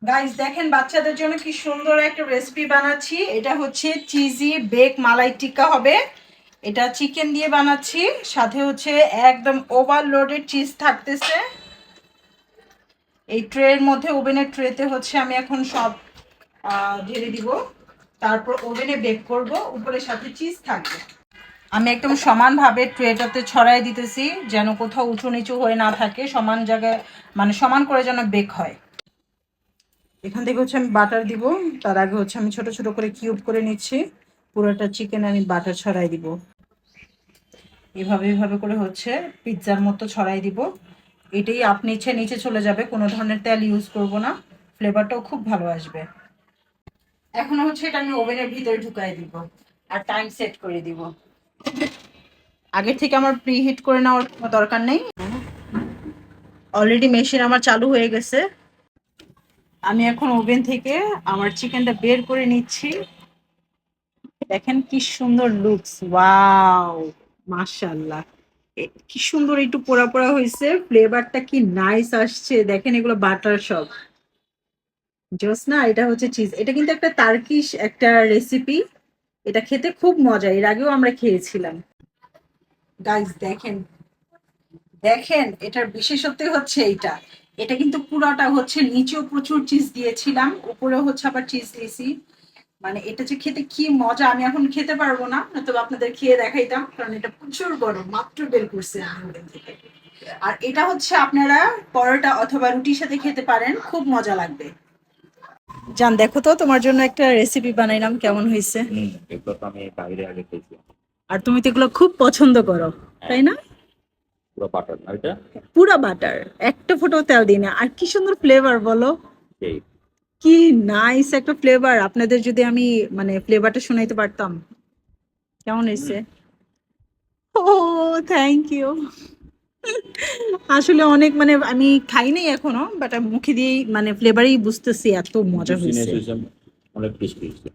Guys দেখেন বাচ্চাদের জন্য কি সুন্দর একটা রেসিপি বানাচ্ছি। এটা হচ্ছে চিজি বেক মালাই টিক্কা হবে। এটা চিকেন দিয়ে বানাচ্ছি, সাথে হচ্ছে একদম ওভারলোডেড চিজ থাকতেছে। এই ট্রের মধ্যে, ওভেনের ট্রেতে হচ্ছে আমি এখন সব ঢেলে দিব, তারপর ওভেনে বেক করব। উপরে সাথে চিজ থাকবে। আমি একদম সমানভাবে ট্রেটাতে ছড়াই দিতেছি, যেন কোথাও উঁচু নিচু হয়ে না থাকে, সমান জায়গায় মানে সমান করে যেন বেক হয়। এখান থেকে হচ্ছে আমি বাটার দিব। তার আগে হচ্ছে আমি ছোট ছোট করে কিউব করে নিচ্ছি। পুরোটা চিকেন আমি বাটার ছড়াই দিব। এভাবে এভাবে করে হচ্ছে পিৎজার মতো ছড়াই দিব। এটাই আপনি ইচ্ছে নিচে চলে যাবে, কোনো ধরনের তেল ইউজ করব না। ফ্লেভারটাও খুব ভালো আসবে। এখন হচ্ছে এটা আমি ওভেনের ভিতরে ঢুকাই দিব আর টাইম সেট করে দিব। আগে থেকে আমার প্রিহিট করে নেওয়ার কোনো দরকার নেই। অলরেডি মেশিন আমার চালু হয়ে গেছে। আমি এখন ওভেন থেকে আমার চিকেনটা বের করে নিচ্ছি। দেখেন কি সুন্দর লুকস, ওয়াও, মাশাআল্লাহ। কি সুন্দর একটু পোড়া পোড়া হয়েছে, ফ্লেভারটা কি নাইস আসছে। দেখেন এগুলো বাটার সব জোস না। এটা হচ্ছে চিজ। এটা কিন্তু একটা টার্কিশ একটা রেসিপি। এটা খেতে খুব মজা, এর আগেও আমরা খেয়েছিলাম। গাইস দেখেন, দেখেন এটার বিশেষত্ব হচ্ছে এইটা। এটা কিন্তু পুরাটা হচ্ছে নিচেও প্রচুর চিজ দিয়েছিলাম, উপরেও হচ্ছে আবার চিজ দিয়েছি। মানে এটা যে খেতে কি মজা, আমি এখন খেতে পারবো না, তবে আপনাদের খেয়ে দেখাইতাম, কারণ এটা প্রচুর গরম, মাত্র বের করছে আমি ওভেন থেকে। আর এটা হচ্ছে আপনারা পরোটা অথবা রুটির সাথে খেতে পারেন, খুব মজা লাগবে। জান দেখো তো, তোমার জন্য একটা রেসিপি বানাইলাম, কেমন হয়েছে? এগুলো তো আমি বাইরে আগে খেয়েছি। আর তুমি তো এগুলো খুব পছন্দ করো, হ্যাঁ, তাই না? পুরো বাটার না এটা। পুরা বাটার, একটা ফোঁটাও তেল দিই না। আর কি সুন্দর ফ্লেভার বলো, সেই কি নাইস একটা ফ্লেভার। আপনাদের যদি আমি মানে ফ্লেভারটা শোনাইতে পারতাম। কেমন হয়েছে? ও, থ্যাংক ইউ। আসলে অনেক মানে আমি খাই নাই এখনো, বাট মুখে দিয়েই মানে ফ্লেভারেই বুঝতেছি এত মজা জুসিনেস হয়েছে। হয়েছে, অনেক টেস্টি হয়েছে।